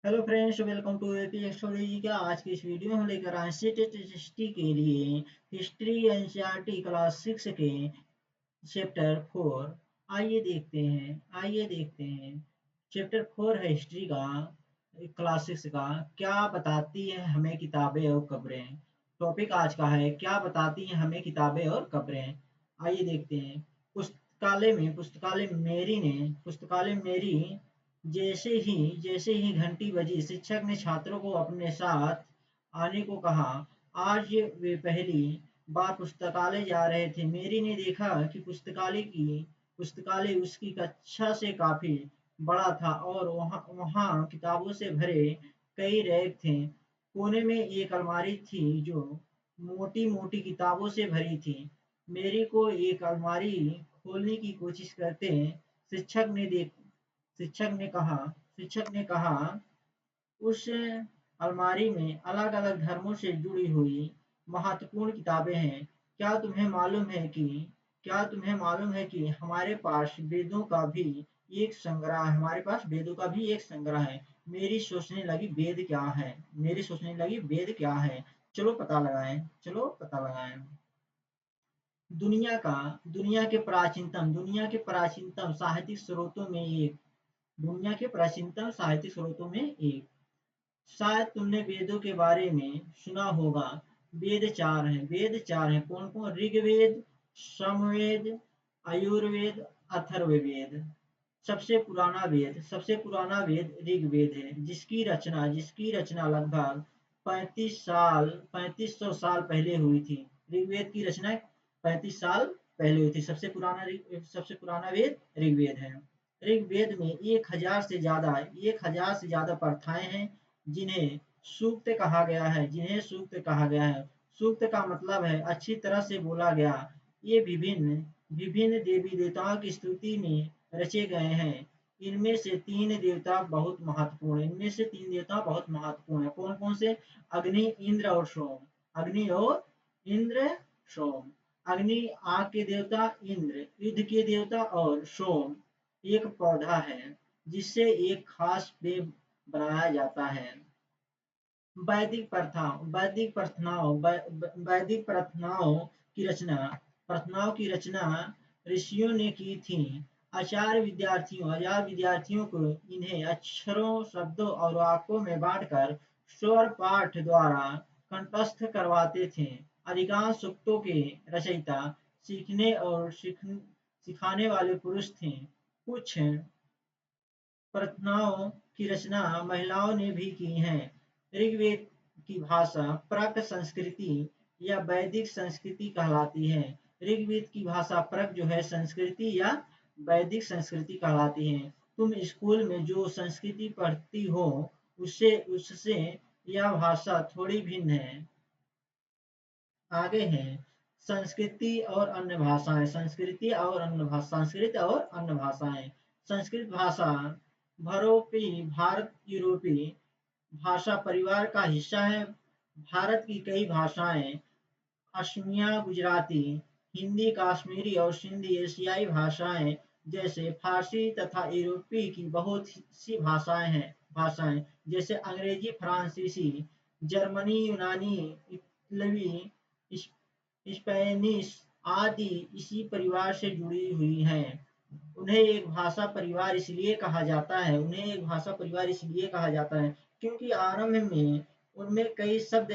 Hello friends, welcome to AP story का। आज की इस वीडियो में हम लेकर आए हिस्ट्री के लिए हिस्ट्री एनसीईआरटी क्लास 6 के चैप्टर 4। आइए देखते हैं। चैप्टर 4 है हिस्ट्री का, क्लास 6 का। क्या बताती है हमें किताबें और खबरें। टॉपिक आज का है क्या बताती हैं हमें किताबें और खबरें। आइए देखते हैं। पुस्तकालय मेरी जैसे ही घंटी बजी, शिक्षक ने छात्रों को अपने साथ आने को कहा। आज वे पहली बार पुस्तकालय जा रहे थे। मेरी ने देखा कि पुस्तकालय उसकी कक्षा से काफी बड़ा था और वहाँ वहाँ किताबों से भरे कई रैक थे। कोने में एक अलमारी थी जो मोटी मोटी किताबों से भरी थी। मेरी को एक अलमारी खोलने की कोशिश करते शिक्षक ने देख शिक्षक ने कहा, उस अलमारी में अलग-अलग धर्मों से जुड़ी हुई महत्वपूर्ण किताबें हैं। क्या तुम्हें मालूम है कि हमारे पास वेदों का भी एक संग्रह है। मेरी सोचने लगी वेद क्या है। चलो पता लगाएं। दुनिया के प्राचीनतम साहित्यिक स्रोतों में एक दुनिया के प्राचीनतम साहित्यिक स्रोतों में एक। शायद तुमने वेदों के बारे में सुना होगा। वेद चार हैं। कौन कौन? ऋग्वेद, सामवेद, आयुर्वेद, अथर्ववेद। सबसे पुराना वेद ऋग्वेद है, जिसकी रचना लगभग 3500 साल पहले हुई थी। ऋग्वेद की रचना 35 साल पहले हुई थी। सबसे पुराना वेद ऋग्वेद है। ऋग्वेद में 1000 से ज्यादा प्रथाएं हैं, जिन्हें सूक्त कहा गया है। सूक्त का मतलब है अच्छी तरह से बोला गया। ये विभिन्न विभिन्न देवी देवताओं की स्तुति में रचे गए हैं। इनमें से तीन देवता बहुत महत्वपूर्ण हैं। कौन कौन से? अग्नि, इंद्र और सोम। अग्नि और इंद्र, सोम। अग्नि आग के देवता, इंद्र युद्ध के देवता और सोम एक पौधा है जिससे एक खास पेय बनाया जाता है। वैदिक प्रार्थनाओं की रचना ऋषियों ने की थी। आचार्य विद्यार्थियों को इन्हें अक्षरों, शब्दों और वाक्यों में बांटकर स्वर पाठ द्वारा कंठस्थ करवाते थे। अधिकांश सूक्तों के रचयिता सिखाने वाले पुरुष थे। कुछ प्रार्थनाओं की रचना महिलाओं ने भी की है। ऋग्वेद की भाषा प्राक संस्कृति या वैदिक संस्कृति कहलाती है। ऋग्वेद की भाषा प्राक जो है संस्कृति या वैदिक संस्कृति कहलाती है। तुम स्कूल में जो संस्कृति पढ़ती हो उससे उससे यह भाषा थोड़ी भिन्न है। आगे है संस्कृत और अन्य भाषाएं। संस्कृत भाषा भारत यूरोपीय भाषा परिवार का हिस्सा है। भारत की कई भाषाएं असमिया, गुजराती, हिंदी, कश्मीरी और सिंधी एशियाई भाषाएं जैसे फारसी तथा यूरोपीय की बहुत सी भाषाएं जैसे अंग्रेजी, फ्रांसीसी, जर्मनी, यूनानी, इटलवी, स्पेनिश आदि इसी परिवार से जुड़ी हुई हैं। उन्हें एक भाषा परिवार इसलिए कहा जाता है क्योंकि आरंभ में उनमें कई शब्द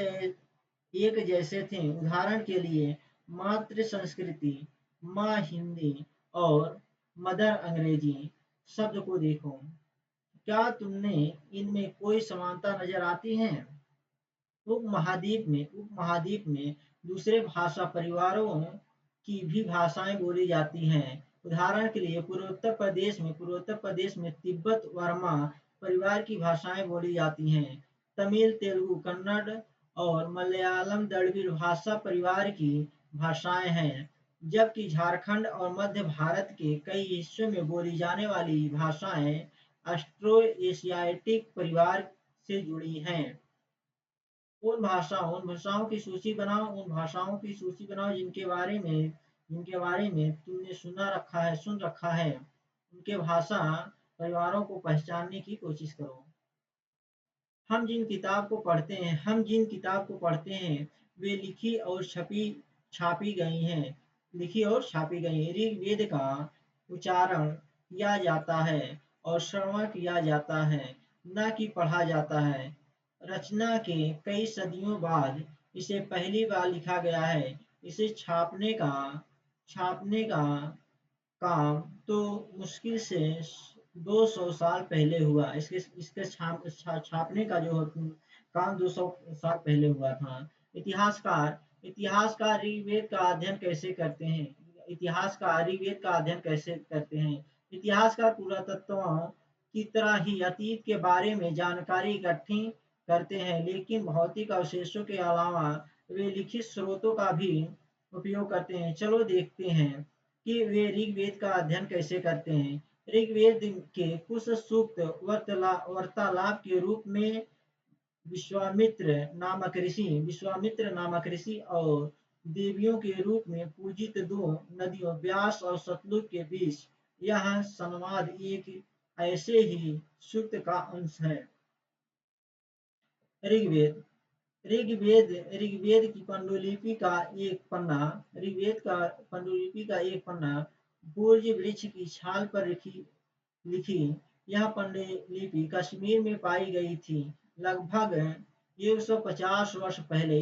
एक जैसे थे। उदाहरण के लिए मातृ संस्कृति, माँ हिंदी और मदर अंग्रेजी। शब्द को देखो। क्या तुमने इनमें कोई समानता नजर आती है? उपमहाद्वीप में दूसरे भाषा परिवारों की भी भाषाएं बोली जाती हैं। उदाहरण के लिए पूर्वोत्तर प्रदेश में तिब्बत वर्मा परिवार की भाषाएं बोली जाती हैं। तमिल, तेलुगु, कन्नड़ और मलयालम द्रविड़ भाषा परिवार की भाषाएं हैं। जबकि झारखंड और मध्य भारत के कई हिस्सों में बोली जाने वाली भाषाएं ऑस्ट्रो एशियाटिक परिवार से जुड़ी हैं। उन भाषाओं की सूची बनाओ जिनके बारे में तुमने सुन रखा है। उनके भाषा परिवारों को पहचानने की कोशिश करो। हम जिन किताब को पढ़ते हैं वे लिखी और छापी गई हैं। ऋग्वेद का उच्चारण किया जाता है और श्रवण किया जाता है, न कि पढ़ा जाता है। रचना के कई सदियों बाद इसे पहली बार लिखा गया है। इसे छापने का काम तो मुश्किल से 200 साल पहले हुआ। इसके छापने का जो काम 200 साल पहले हुआ था। इतिहासकार इतिहासकार ऋग्वेद का अध्ययन कैसे करते हैं? इतिहासकार ऋग्वेद का अध्ययन कैसे करते हैं? इतिहासकार पुरातत्वों की तरह ही अतीत के बारे में जानकारी इकट्ठी करते हैं, लेकिन भौतिक अवशेषों के अलावा वे लिखित स्रोतों का भी उपयोग करते हैं। चलो देखते हैं कि वे ऋग्वेद का अध्ययन कैसे करते हैं। ऋग्वेद के कुछ सूक्त वार्तालाप के रूप में विश्वामित्र नामक ऋषि और देवियों के रूप में पूजित दो नदियों व्यास और सतलुज के बीच यह संवाद एक ऐसे ही सूक्त का अंश है। ऋग्वेद ऋग्वेद की पांडुलिपि का एक पन्ना भोज वृक्ष की छाल पर लिखी। यह पांडुलिपि कश्मीर में पाई गई थी। लगभग 150 वर्ष पहले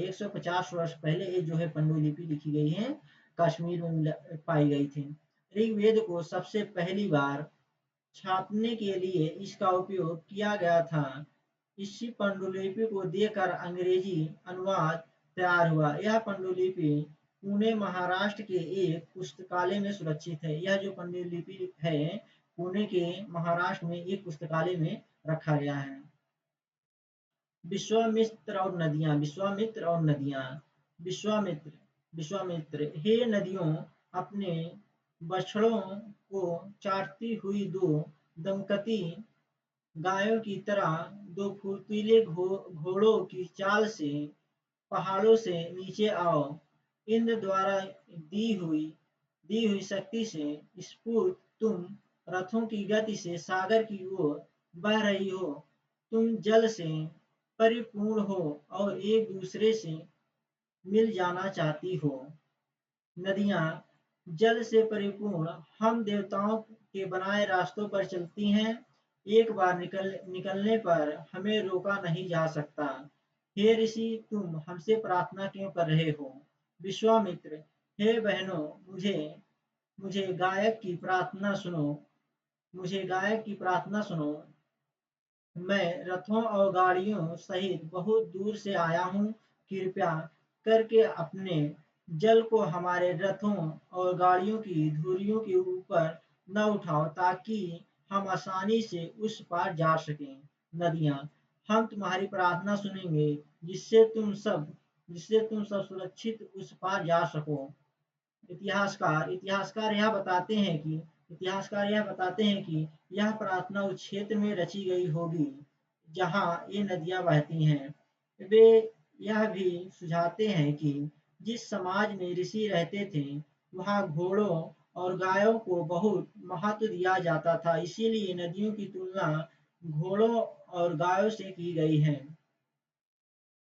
ये जो है पांडुलिपि लिखी गई है, कश्मीर में पाई गई थी। ऋग्वेद को सबसे पहली बार छापने के लिए इसका उपयोग किया गया था। इसी पांडुलिपि को देखकर अंग्रेजी अनुवाद तैयार हुआ। यह पांडुलिपि पुणे महाराष्ट्र के एक पुस्तकालय में सुरक्षित है। यह जो पांडुलिपि है पुणे के महाराष्ट्र में एक पुस्तकालय में रखा गया है। विश्वामित्र और नदियां विश्वामित्र हे नदियों, अपने बछड़ों को चाटती हुई दो दंपति गायों की तरह दो फुर्तीले घोड़ों की चाल से पहाड़ों से नीचे आओ। इंद्र द्वारा दी हुई शक्ति से स्फूर्त तुम रथों की गति से सागर की ओर बह रही हो। तुम जल से परिपूर्ण हो और एक दूसरे से मिल जाना चाहती हो। नदियां जल से परिपूर्ण हम देवताओं के बनाए रास्तों पर चलती हैं। एक बार निकलने पर हमें रोका नहीं जा सकता। हे ऋषि, तुम हमसे प्रार्थना क्यों कर रहे हो? विश्वामित्र, हे बहनों, मुझे गायक की प्रार्थना सुनो। मैं रथों और गाड़ियों सहित बहुत दूर से आया हूँ। कृपया करके अपने जल को हमारे रथों और गाड़ियों की धुरियों के ऊपर न उठाओ, ताकि हम आसानी से उस पार जा सकें। नदियाँ, हम तुम्हारी प्रार्थना सुनेंगे, जिससे तुम सब सुरक्षित उस पार जा सको। इतिहासकार यह बताते हैं कि यह प्रार्थना उस क्षेत्र में रची गई होगी जहाँ ये नदियाँ बहती हैं। वे यह भी सुझाते हैं कि जिस समाज में ऋषि रहते थे वहाँ घोड़ों और गायों को बहुत महत्व दिया जाता था, इसीलिए नदियों की तुलना घोड़ों और गायों से की गई है।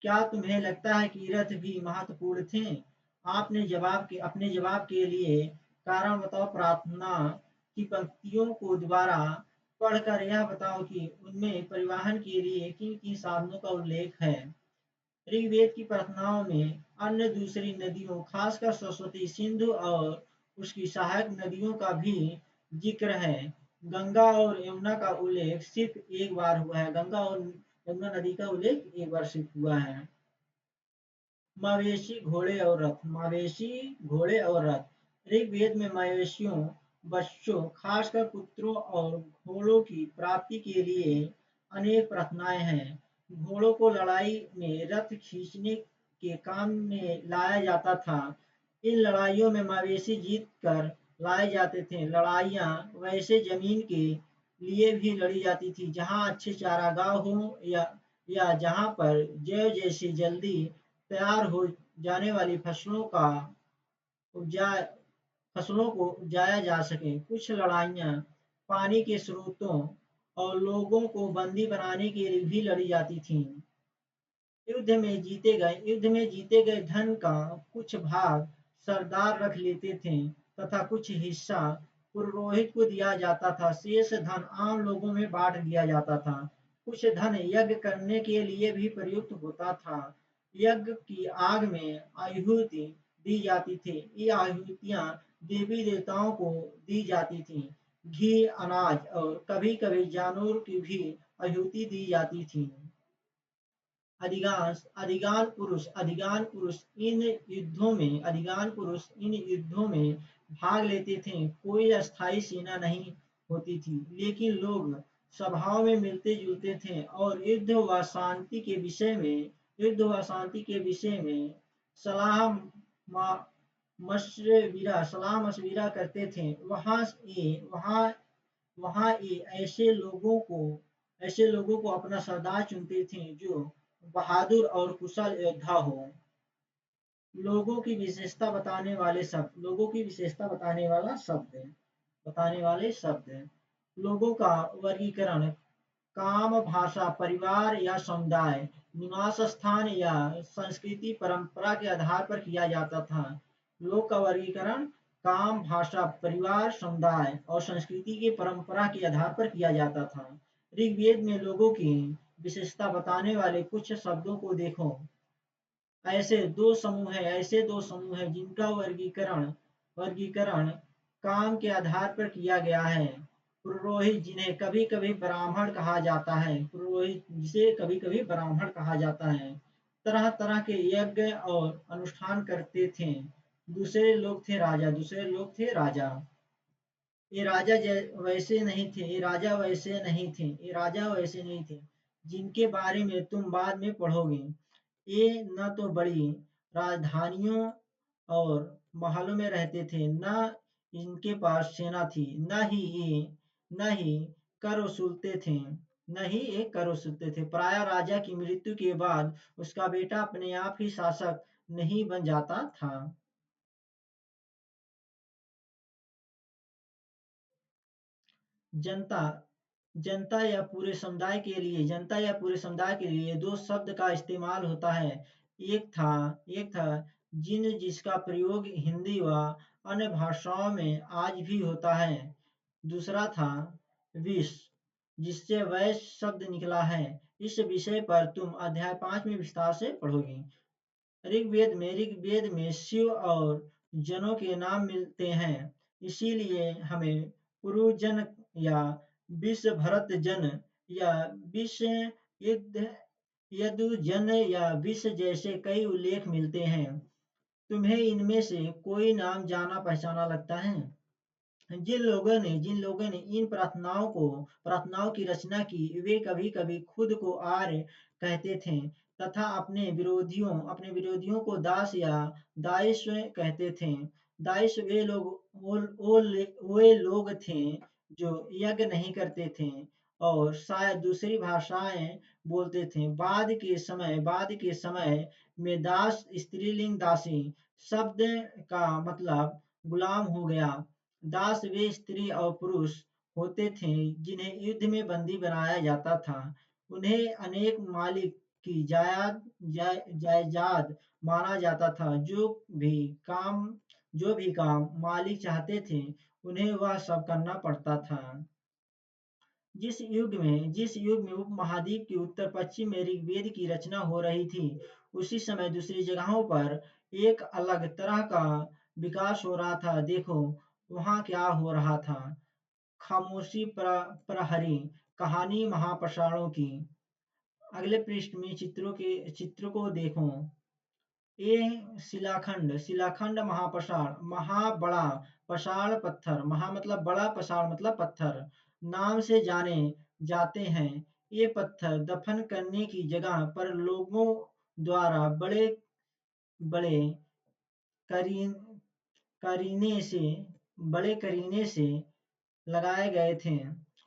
क्या तुम्हें लगता है कि रथ भी महत्वपूर्ण थे? अपने जवाब के लिए कारण बताओ। प्रार्थना की पंक्तियों को दोबारा पढ़कर यह बताओ कि उनमें परिवहन के लिए किन किन साधनों का उल्लेख है। ऋग्वेद की प्रार्थनाओं में अन्य दूसरी नदियों, खासकर सरस्वती, सिंधु और उसकी सहायक नदियों का भी जिक्र है। गंगा और यमुना का उल्लेख सिर्फ एक बार हुआ है। गंगा और यमुना नदी का उल्लेख एक बार सिर्फ हुआ है। मवेशी, घोड़े और रथ। ऋग्वेद में मवेशियों, बच्चों, खासकर पुत्रों और घोड़ों की प्राप्ति के लिए अनेक प्रार्थनाएं हैं। घोड़ों को लड़ाई में रथ खींचने के काम में लाया जाता था। इन लड़ाइयों में मवेशी जीत कर लाए जाते थे। लड़ाइयाँ वैसे जमीन के लिए भी लड़ी जाती थी जहाँ अच्छे चारागाह हो या जहाँ पर जौ जैसी जल्दी तैयार हो जाने वाली फसलों को उपजाया जा सके। कुछ लड़ाइयाँ पानी के स्रोतों और लोगों को बंदी बनाने के लिए भी लड़ी जाती थीं। युद्ध में जीते गए धन का कुछ भाग सरदार रख लेते थे तथा कुछ हिस्सा पुरोहित को दिया जाता था। शेष धन आम लोगों में बांट दिया जाता था। कुछ धन यज्ञ करने के लिए भी प्रयुक्त होता था। यज्ञ की आग में आहुति दी जाती थी। ये आहुतियां देवी देवताओं को दी जाती थी। घी, अनाज और कभी कभी जानवर की भी आहुति दी जाती थी। अधिकांश पुरुष इन युद्धों में भाग लेते थे। कोई अस्थायी सेना नहीं होती थी, लेकिन लोग सभाओं में मिलते जुलते थे और युद्ध व शांति के विषय में सलाह सलाह मशविरा करते थे। वहाँ ये ऐसे लोगों को अपना सरदार चुनते थे जो बहादुर और कुशल योद्धा हो। लोगों की विशेषता बताने वाले शब्द। लोगों का वर्गीकरण काम, भाषा, परिवार या समुदाय, निवास स्थान या संस्कृति परंपरा के आधार पर किया जाता था। लोग का वर्गीकरण काम, भाषा, परिवार, समुदाय और संस्कृति की परंपरा के आधार पर किया जाता था। ऋग्वेद में लोगों की विशेषता बताने वाले कुछ शब्दों को देखो। ऐसे दो समूह हैं जिनका वर्गीकरण काम के आधार पर किया गया है। पुरोहित, जिन्हें कभी कभी ब्राह्मण कहा जाता है, तरह तरह के यज्ञ और अनुष्ठान करते थे। दूसरे लोग थे राजा। ये राजा वैसे नहीं थे जिनके बारे में तुम बाद में पढ़ोगे। ये न तो बड़ी राजधानियों और महलों में रहते थे, इनके पास सेना थी, न ही कर वसूलते थे। प्रायः राजा की मृत्यु के बाद उसका बेटा अपने आप ही शासक नहीं बन जाता था। जनता जनता या पूरे समुदाय के लिए दो शब्द का इस्तेमाल होता है। एक था जिसका प्रयोग हिंदी व अन्य भाषाओं में आज भी होता है। दूसरा था विश्व, जिससे वैश्य शब्द निकला है। इस विषय पर तुम अध्याय 5 में विस्तार से पढ़ोगे। ऋग्वेद में शिव और जनों के नाम मिलते हैं, इसीलिए हमें पुरुजन या विषभरत जन या यदुजन या विष जैसे कई उल्लेख मिलते हैं। तुम्हें इनमें से कोई नाम जाना पहचाना लगता है? जिन लोगों ने इन प्रार्थनाओं की रचना की, वे कभी कभी खुद को आर्य कहते थे तथा अपने विरोधियों को दास या दाइश्व कहते थे। दाइश्व वे लोग थे जो यज्ञ नहीं करते थे और शायद दूसरी भाषाएं बोलते थे। बाद के समय में दास स्त्रीलिंग दासी शब्द का मतलब गुलाम हो गया। दास वे स्त्री और पुरुष होते थे जिन्हें युद्ध में बंदी बनाया जाता था। उन्हें अनेक मालिक की जायदाद माना जाता था। जो भी काम मालिक चाहते थे, उन्हें वह सब करना पड़ता था। जिस युग में उपमहाद्वीप के उत्तर पश्चिम में ऋग्वेद की रचना हो रही थी, उसी समय दूसरी जगहों पर एक अलग तरह का विकास हो रहा था। देखो वहाँ क्या हो रहा था। खामोशी प्रहरी, कहानी महापाषाणों की। अगले पृष्ठ में चित्र को देखो। ये शिलाखंड महापाषाण, बड़ा पाषाण पत्थर, महा मतलब बड़ा, पाषाण मतलब पत्थर, नाम से जाने जाते हैं। ये पत्थर दफन करने की जगह पर लोगों द्वारा बड़े बड़े करीन बड़े करीने से लगाए गए थे।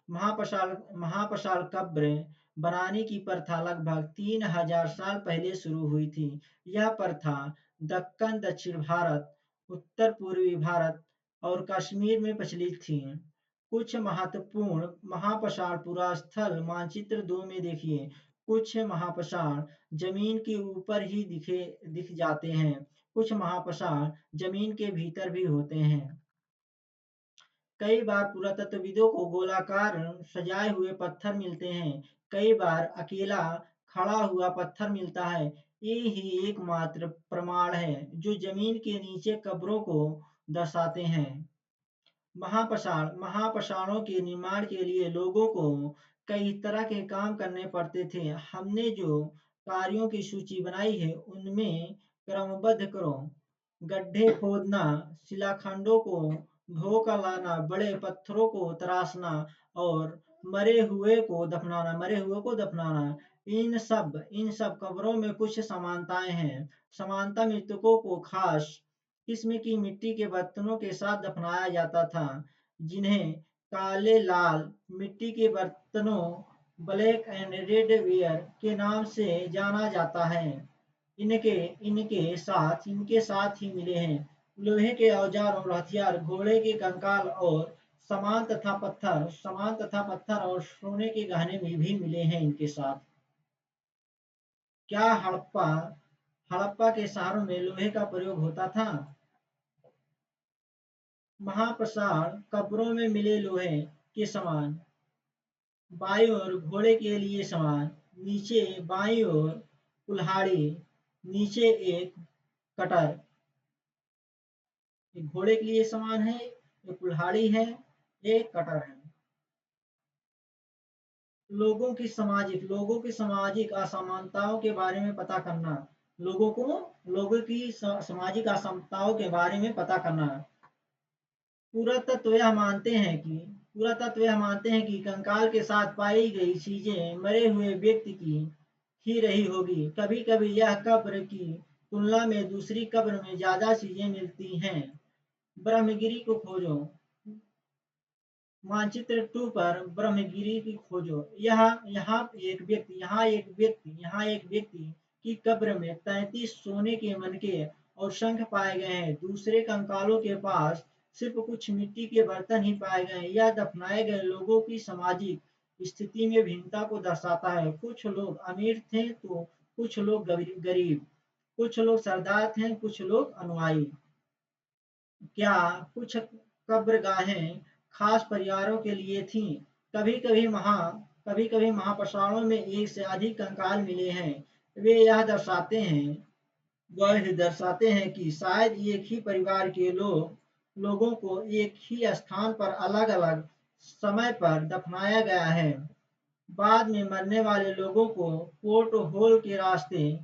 महापाषाण कब्र बनाने की प्रथा लगभग 3000 साल पहले शुरू हुई थी। यह प्रथा दक्कन, दक्षिण भारत, उत्तर पूर्वी भारत और कश्मीर में प्रचलित थी। कुछ महत्वपूर्ण महापाषाण पुरास्थल मानचित्र 2 में देखिए। कुछ महापाषाण जमीन के ऊपर ही दिख जाते हैं, कुछ महापाषाण जमीन के भीतर भी होते हैं। कई बार पुरातत्वविदों को गोलाकार सजाए हुए पत्थर मिलते हैं, कई बार अकेला खड़ा हुआ पत्थर मिलता है। ये ही एकमात्र प्रमाण है जो जमीन के नीचे कब्रों को दर्शाते हैं। महापाषाणों के निर्माण के लिए लोगों को कई तरह के काम करने पड़ते थे। हमने जो कार्यों की सूची बनाई है उनमें क्रमबद्ध करो। गड्ढे खोदना, शिलाखंडों को ढोकर लाना, बड़े पत्थरों को तराशना और मरे हुए को दफनाना। इन सब कब्रों में कुछ समानताएं हैं। समानता मृतकों को खास किस्म की मिट्टी के बर्तनों के साथ दफनाया जाता था, जिन्हें काले लाल मिट्टी के बर्तनों ब्लैक एंड रेड वेयर के नाम से जाना जाता है। इनके इनके साथ ही मिले हैं लोहे के औजार और हथियार, घोड़े के कंकाल और सामान तथा पत्थर और सोने के गहने में भी मिले हैं इनके साथ। क्या हड़प्पा के शहरों में लोहे का प्रयोग होता था? महापाषाण कब्रों में मिले लोहे के सामान, बाईं ओर घोड़े के लिए सामान, नीचे बाईं ओर कुल्हाड़ी, नीचे एक कटर। एक घोड़े के लिए सामान है, एक कुल्हाड़ी है, एक कटर है। लोगों की सामाजिक असमानताओं के बारे में पता करना। लोगों की सामाजिक असमानताओं के बारे में पता करना। पुरातत्व यह मानते हैं कि कंकाल के साथ पाई गई चीजें मरे हुए व्यक्ति की ही रही होगी। कभी-कभी यह कब्र की तुलना में दूसरी कब्र में ज्यादा चीजें मिलती हैं। ब्रह्मगिरी को खोजो। मानचित्र 2 पर ब्रह्मगिरी की खोजो। यहाँ एक व्यक्ति की कब्र में 33 सोने के मनके और शंख पाए गए हैं। दूसरे कंकालों के पास सिर्फ कुछ मिट्टी के बर्तन ही पाए गए हैं। यह दफनाए गए लोगों की सामाजिक स्थिति में भिन्नता को दर्शाता है। कुछ लोग अमीर थे तो कुछ लोग गरीब, कुछ लोग सरदार थे, कुछ लोग अनुयायी। क्या कुछ कब्रगाहें खास परिवारों के लिए थीं? कभी-कभी महापाषाणों में एक से अधिक कंकाल मिले हैं। वे यह दर्शाते हैं कि शायद एक ही परिवार के लोगों को एक ही स्थान पर अलग-अलग समय पर दफनाया गया है। बाद में मरने वाले लोगों को पोर्ट होल के रास्ते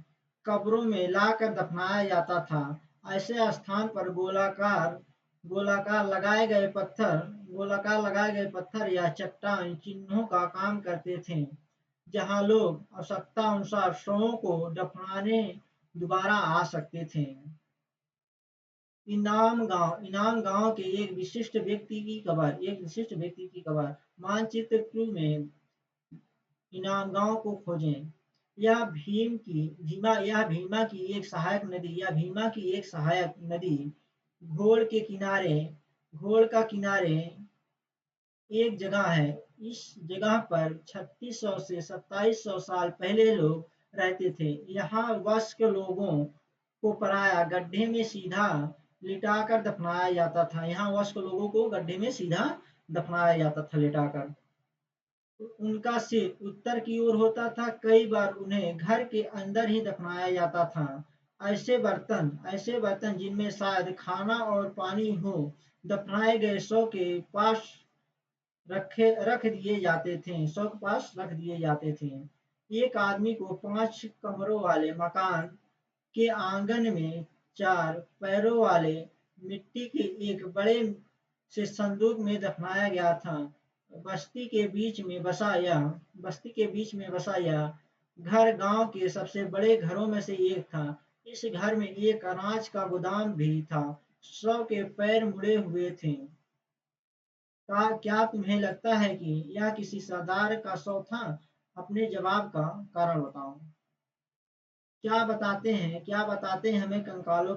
कब्रों में लाकर दफनाया जाता था। ऐसे स्थान पर गोलाकार लगाए गए पत्थर या चट्टान चिन्हों का काम करते थे, जहां लोग आवश्यकता अनुसार शवों को दफनाने दोबारा आ सकते थे। इनाम गांव के एक विशिष्ट व्यक्ति की कब्र। मानचित्र 2 में इनाम गांव को खोजें। यह भीमा की एक सहायक नदी घोड़ का किनारे एक जगह है। इस जगह पर 3600 से 2700 साल पहले लोग रहते थे। यहाँ वयस्क लोगों को पराया गड्ढे में सीधा लिटाकर दफनाया जाता था। लिटाकर। उनका सिर उत्तर की ओर होता था। कई बार उन्हें घर के अंदर ही दफनाया जाता था। ऐसे बर्तन जिनमें शायद खाना और पानी हो, दफनाए गए शव के पास रख दिए जाते थे। एक आदमी को 5 कमरों वाले मकान के आंगन में 4 पैरों वाले मिट्टी के एक बड़े से संदूक में दफनाया गया था। बस्ती के बीच में बसा यह घर गांव के सबसे बड़े घरों में से एक था। इस घर में एक अनाज का गोदाम भी था। शव के पैर मुड़े हुए थे। क्या तुम्हें लगता है कि यह किसी सरदार का शव था? अपने जवाब का कारण बताओ। क्या बताते हैं कंकालों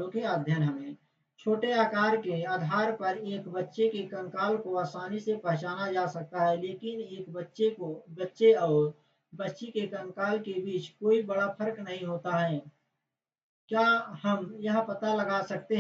के अध्ययन हमें? छोटे आकार के आधार पर एक बच्चे के कंकाल को आसानी से पहचाना जा सकता है, लेकिन एक बच्चे और बच्ची के कंकाल के बीच कोई बड़ा फर्क नहीं होता है। क्या हम यह पता लगा सकते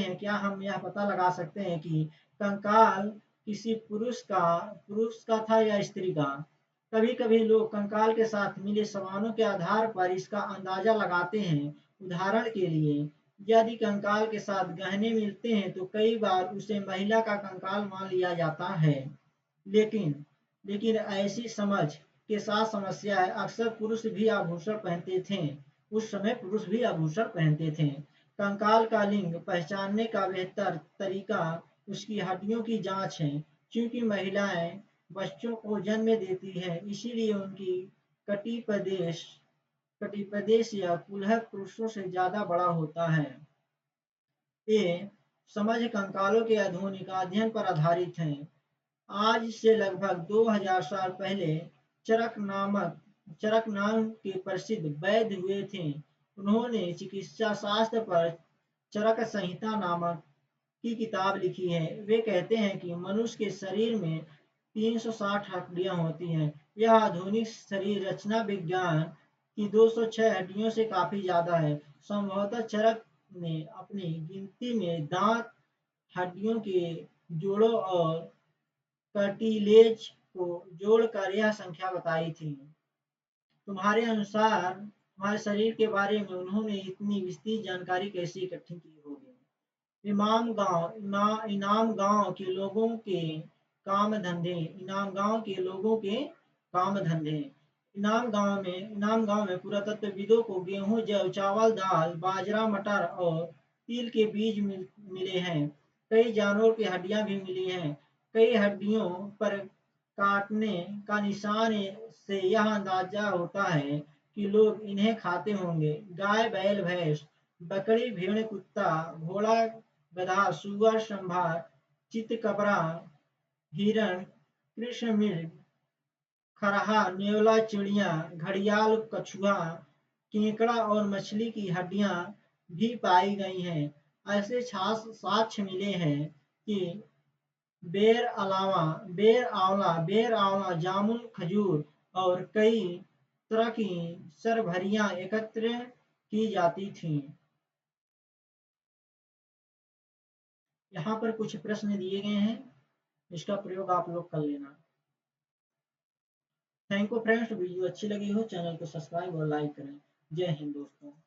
हैं कि कंकाल किसी पुरुष का था या स्त्री का? कभी-कभी लोग कंकाल के साथ मिले सामानों के आधार पर इसका अंदाजा लगाते हैं। उदाहरण के लिए, यदि कंकाल के साथ गहने मिलते हैं तो कई बार उसे महिला का कंकाल मान लिया जाता है। लेकिन लेकिन ऐसी समझ के साथ समस्या है। अक्सर पुरुष भी आभूषण पहनते थे। उस समय पुरुष भी आभूषण पहनते थे। कंकाल का लिंग पहचानने का बेहतर तरीका उसकी हड्डियों की जांच है। क्योंकि महिलाएं बच्चों को जन्म देती हैं, इसीलिए उनकी कटी प्रदेश कटी प्रदेश या कुल्हड़ पुरुषों से ज्यादा बड़ा होता है। ये समझ कंकालों के आधुनिक अध्ययन पर आधारित है। आज से लगभग 2000 साल पहले चरक नाम के प्रसिद्ध वैद्य हुए थे। उन्होंने चिकित्सा शास्त्र पर चरक संहिता नामक की किताब लिखी है। वे कहते हैं कि मनुष्य के शरीर में 360 हड्डियां होती हैं। यह आधुनिक शरीर रचना विज्ञान की 206 हड्डियों से काफी ज्यादा है। संभवतः चरक ने अपनी गिनती में दांत, हड्डियों के जोड़ों और कार्टिलेज को जोड़कर यह संख्या बताई थी। तुम्हारे अनुसार हमारे शरीर के बारे में उन्होंने इतनी विस्तृत जानकारी कैसे इकट्ठी की होगी? इनाम गांव के लोगों के काम धंधे। इनाम गांव में पुरातत्वविदों को गेहूं, जौ, चावल, दाल, बाजरा, मटर और तिल के बीज मिले हैं। कई जानवरों की हड्डियां भी मिली हैं। कई हड्डियों पर काटने का निशान से यह अंदाजा होता है कि लोग इन्हें खाते होंगे। गाय, बैल, भैंस, बकरी, भेड़, कुत्ता, घोड़ा, गधा, सुअर, सांभर, चितकबरा, हिरण, कृष्ण मृग, खरहा, नेवला, चिड़िया, घड़ियाल, कछुआ, केकड़ा और मछली की हड्डियां भी पाई गई हैं। ऐसे साक्ष्य मिले हैं कि बेर, आंवला, जामुन, खजूर और कई तरह की सरभरियां एकत्र की जाती थीं। यहाँ पर कुछ प्रश्न दिए गए हैं, इसका प्रयोग आप लोग कर लेना। थैंक यू फ्रेंड्स, वीडियो अच्छी लगी हो चैनल को सब्सक्राइब और लाइक करें। जय हिंद दोस्तों।